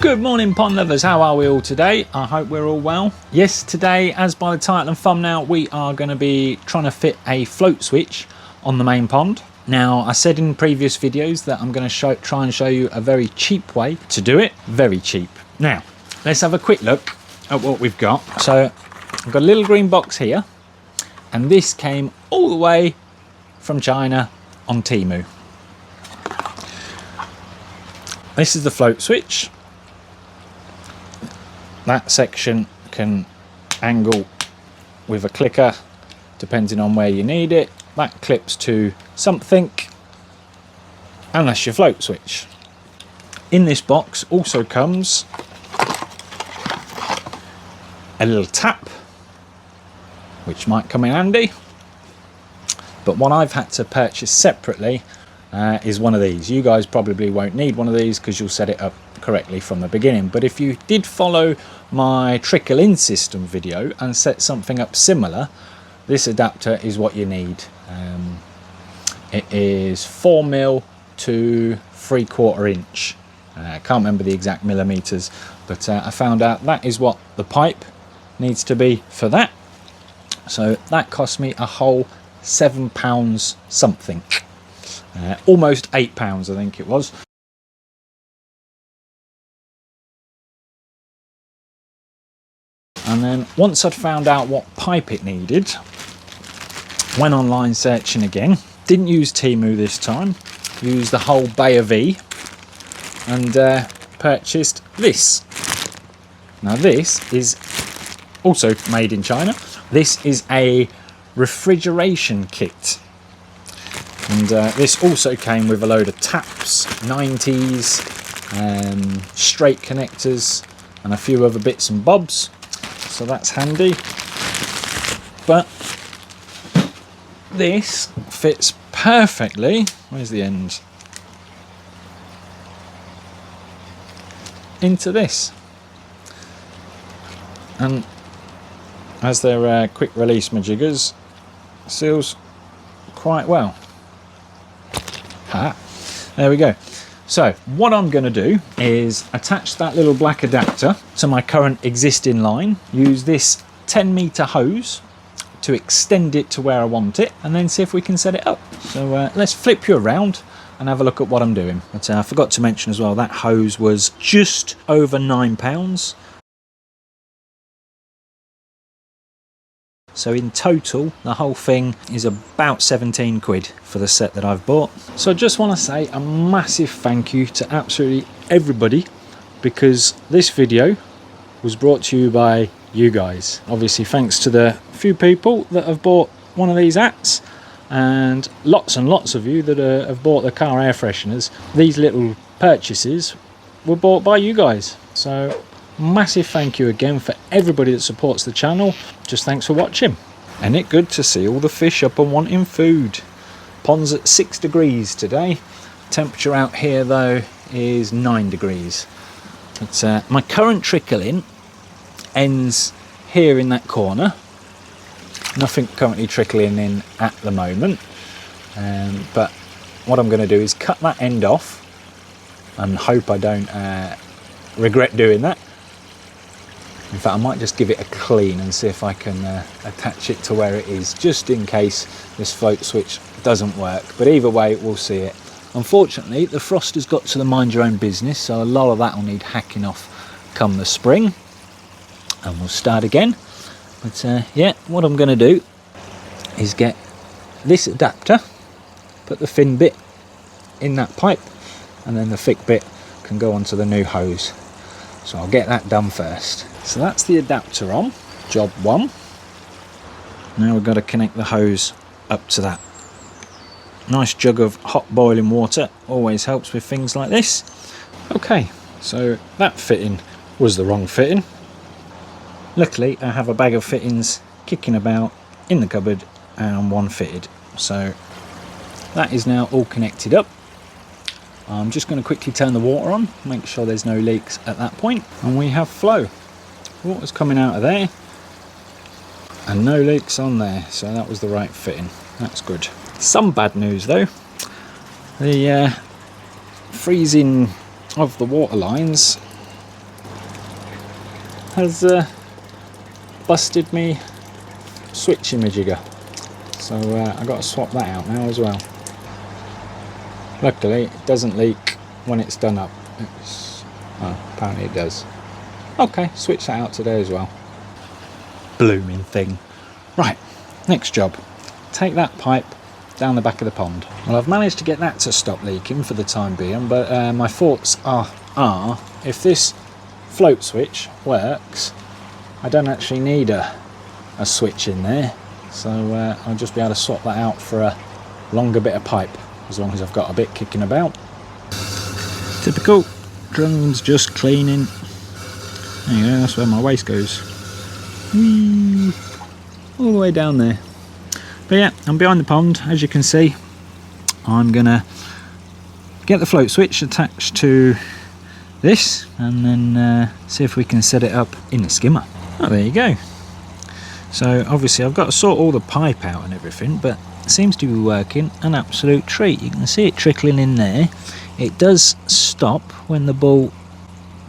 Good morning, pond lovers. How are we all today? I hope we're all well. Yes, today, as by the title and thumbnail, we are going to be trying to fit a float switch on the main pond. Now, I said in previous videos that I'm going to try and show you a very cheap way to do it. Very cheap. Now, let's have a quick look at what we've got. So, I've got a little green box here, and this came all the way from China on Temu. This is the float switch. That section can angle with a clicker depending on where you need it. That clips to something, and that's your float switch. In this box also comes a little tap, which might come in handy. But what I've had to purchase separately is one of these. You guys probably won't need one of these because you'll set it up correctly from the beginning, but if you did follow my trickle in system video and set something up similar, this adapter is what you need. It is 4mm to 3/4 inch. I can't remember the exact millimeters, but I found out that is what the pipe needs to be for that. So that cost me a whole £7 something, almost £8 I think it was. And then once I'd found out what pipe it needed, went online searching again. Didn't use Temu this time, used the whole Bay of V, and purchased this. Now this is also made in China. This is a refrigeration kit, and this also came with a load of taps, 90s, straight connectors, and a few other bits and bobs. So that's handy. But this fits perfectly. Where's the end? Into this. And as they're quick release majiggers, seals quite well. There we go. So what I'm going to do is attach that little black adapter to my current existing line, use this 10-meter hose to extend it to where I want it, and then see if we can set it up. So let's flip you around and have a look at what I'm doing. But I forgot to mention as well, that hose was just over £9. So in total, the whole thing is about 17 quid for the set that I've bought. So I just want to say a massive thank you to absolutely everybody, because this video was brought to you by you guys. Obviously thanks to the few people that have bought one of these hats, and lots of you that have bought the car air fresheners. These little purchases were bought by you guys. So massive thank you again for everybody that supports the channel. Just thanks for watching. And it's good to see all the fish up and wanting food. Pond's at 6 degrees today. Temperature out here though is 9 degrees. But my current trickle in ends here in that corner. Nothing currently trickling in at the moment. But what I'm going to do is cut that end off and hope I don't regret doing that. In fact, I might just give it a clean and see if I can attach it to where it is, just in case this float switch doesn't work. But either way, we'll see it. Unfortunately, the frost has got to the mind your own business, so a lot of that will need hacking off come the spring. And we'll start again. But yeah, what I'm going to do is get this adapter, put the thin bit in that pipe, and then the thick bit can go onto the new hose. So I'll get that done first. So that's the adapter on, job one. Now we've got to connect the hose up to that. Nice jug of hot boiling water always helps with things like this. Okay, so that fitting was the wrong fitting. Luckily I have a bag of fittings kicking about in the cupboard and one fitted. So that is now all connected up. I'm just going to quickly turn the water on, make sure there's no leaks at that point, and we have flow. Water's coming out of there and no leaks on there, so that was the right fitting. That's good. Some bad news though. The freezing of the water lines has busted me switch imaging, so I've got to swap that out now as well. Luckily it doesn't leak when it's done up. Apparently it does. Okay, switch that out today as well. Blooming thing. Right, next job. Take that pipe down the back of the pond. Well, I've managed to get that to stop leaking for the time being, but my thoughts are if this float switch works, I don't actually need a switch in there, so I'll just be able to swap that out for a longer bit of pipe, as long as I've got a bit kicking about. Typical. Drum's just cleaning. There you go, that's where my waste goes. Whee! All the way down there. But yeah, I'm behind the pond, as you can see. I'm gonna get the float switch attached to this, and then see if we can set it up in the skimmer. Oh, there you go. So obviously I've got to sort all the pipe out and everything, but it seems to be working an absolute treat. You can see it trickling in there. It does stop when the ball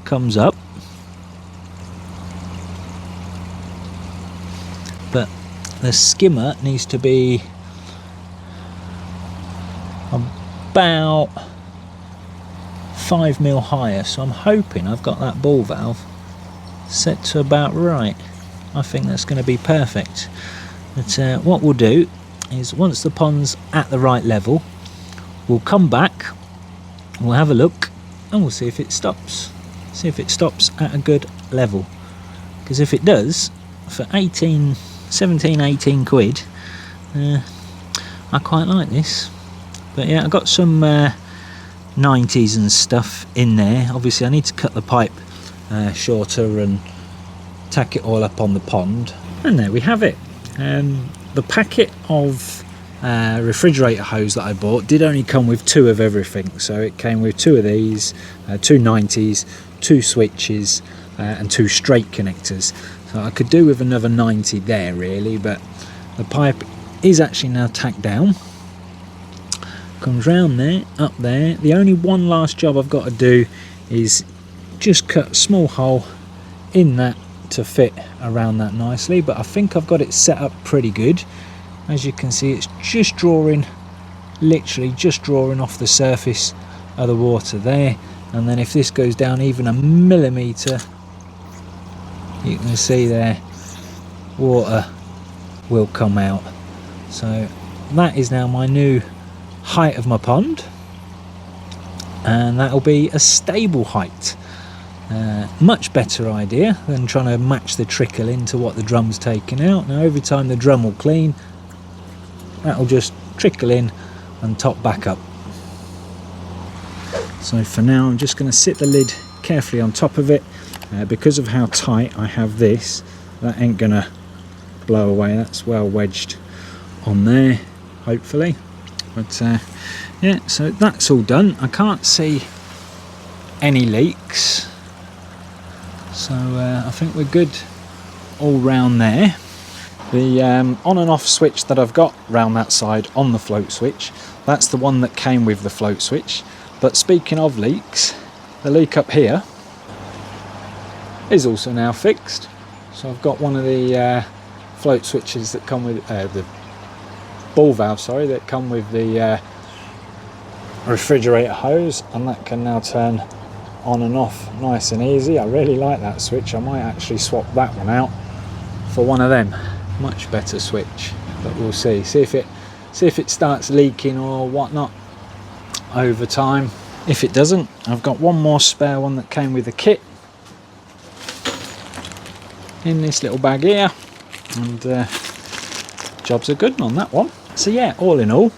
comes up, but the skimmer needs to be about 5 mil higher, so I'm hoping I've got that ball valve set to about right. I think that's going to be perfect. But what we'll do is, once the pond's at the right level, we'll come back, we'll have a look, and we'll see if it stops. See if it stops at a good level. Because if it does, for 17, 18 quid, I quite like this. But yeah, I've got some 90s and stuff in there. Obviously I need to cut the pipe shorter and tack it all up on the pond. And there we have it. The packet of refrigerator hose that I bought did only come with 2 of everything. So it came with 2 of these, 2 90s, 2 switches, and 2 straight connectors. So I could do with another 90 there really, but the pipe is actually now tacked down. Comes round there, up there. The only one last job I've got to do is just cut a small hole in that to fit around that nicely, but I think I've got it set up pretty good. As you can see, it's just drawing, literally just drawing off the surface of the water there, and then if this goes down even a millimetre, you can see there water will come out. So that is now my new height of my pond, and that'll be a stable height. Much better idea than trying to match the trickle into what the drum's taking out. Now every time the drum will clean, that'll just trickle in and top back up. So for now I'm just going to sit the lid carefully on top of it. Because of how tight I have this, that ain't going to blow away. That's well wedged on there, hopefully. But yeah, so that's all done. I can't see any leaks, so I think we're good all round there. The on and off switch that I've got round that side on the float switch, that's the one that came with the float switch. But speaking of leaks, the leak up here is also now fixed. So I've got one of the float switches that come with the ball valve, sorry, that come with the refrigerator hose, and that can now turn on and off nice and easy. I really like that switch. I might actually swap that one out for one of them. Much better switch, but we'll see if it starts leaking or whatnot over time. If it doesn't, I've got one more spare one that came with the kit in this little bag here, and jobs are good on that one. So yeah, all in all,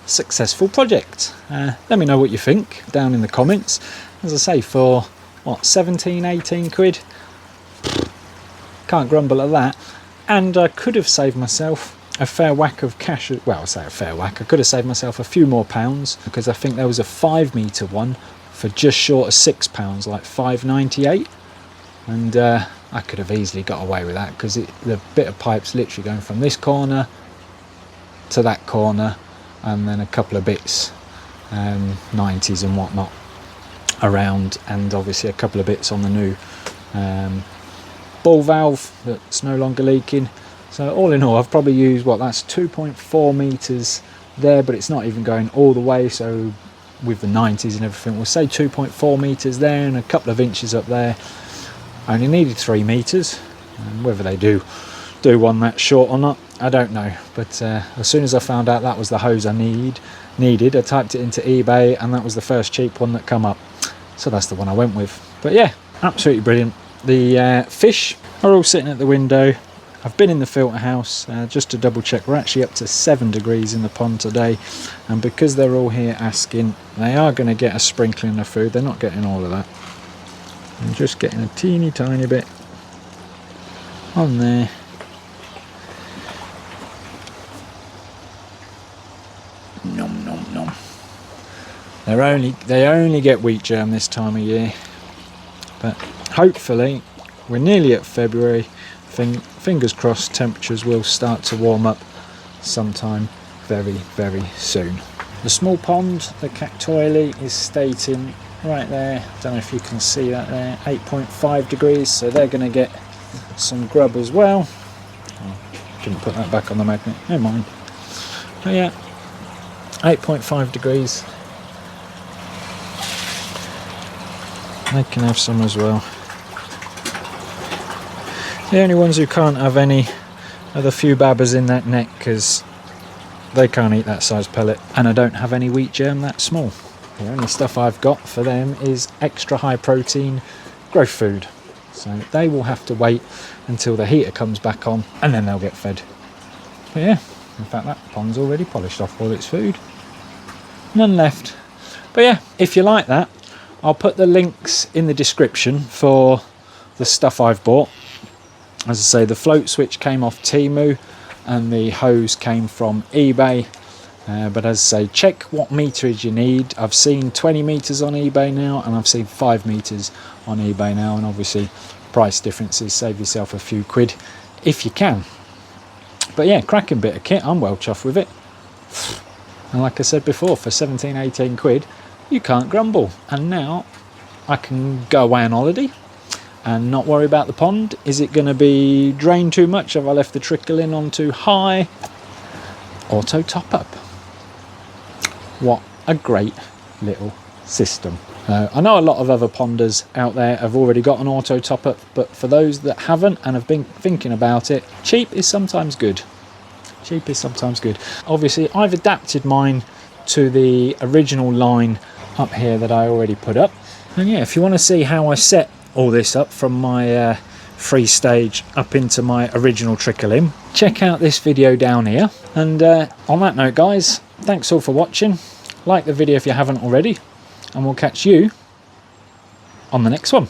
successful project. Let me know what you think down in the comments. As I say, for what, 17, 18 quid, can't grumble at that. And I could have saved myself a fair whack of cash. Well, I say a fair whack, I could have saved myself a few more pounds, because I think there was a 5 metre one for just short of £6, like £5.98, and I could have easily got away with that, because the bit of pipe's literally going from this corner to that corner, and then a couple of bits 90s and whatnot around, and obviously a couple of bits on the new ball valve that's no longer leaking. So all in all, I've probably used, what, that's 2.4 meters there, but it's not even going all the way. So with the 90s and everything, we'll say 2.4 meters there and a couple of inches up there. I only needed 3 meters, and whether they do one that short or not, I don't know. But as soon as I found out that was the hose I needed, I typed it into eBay, and that was the first cheap one that come up. So that's the one I went with. But yeah, absolutely brilliant. The fish are all sitting at the window. I've been in the filter house just to double check. We're actually up to 7 degrees in the pond today, and because they're all here asking, they are going to get a sprinkling of food. They're not getting all of that. I'm just getting a teeny tiny bit on there. Nom nom nom. They only get wheat germ this time of year, but hopefully we're nearly at February. Fingers crossed, temperatures will start to warm up sometime very, very soon. The small pond, the cactoili, is stating right there, don't know if you can see that there, 8.5 degrees, so they're going to get some grub as well. Oh, didn't put that back on the magnet, never mind. But yeah, 8.5 degrees. They can have some as well. The only ones who can't have any are the few babbers in that net, because they can't eat that size pellet, and I don't have any wheat germ that small. The only stuff I've got for them is extra high protein growth food, so they will have to wait until the heater comes back on, and then they'll get fed. But yeah, in fact that pond's already polished off all its food, none left. But yeah, if you like that, I'll put the links in the description for the stuff I've bought. As I say, the float switch came off Temu and the hose came from eBay. But as I say, check what meterage you need. I've seen 20 meters on eBay now, and I've seen 5 meters on eBay now, and obviously price differences, save yourself a few quid if you can. But yeah, cracking bit of kit, I'm well chuffed with it. And like I said before, for 17, 18 quid, you can't grumble. And now I can go away on holiday and not worry about the pond. Is it going to be drained too much? Have I left the trickle in on too high? Auto top up. What a great little system. I know a lot of other ponders out there have already got an auto top up, but for those that haven't and have been thinking about it, cheap is sometimes good. Cheap is sometimes good. Obviously I've adapted mine to the original line up here that I already put up. And yeah, if you want to see how I set all this up from my free stage up into my original trickle in, check out this video down here. And on that note, guys, thanks all for watching. Like the video if you haven't already, and we'll catch you on the next one.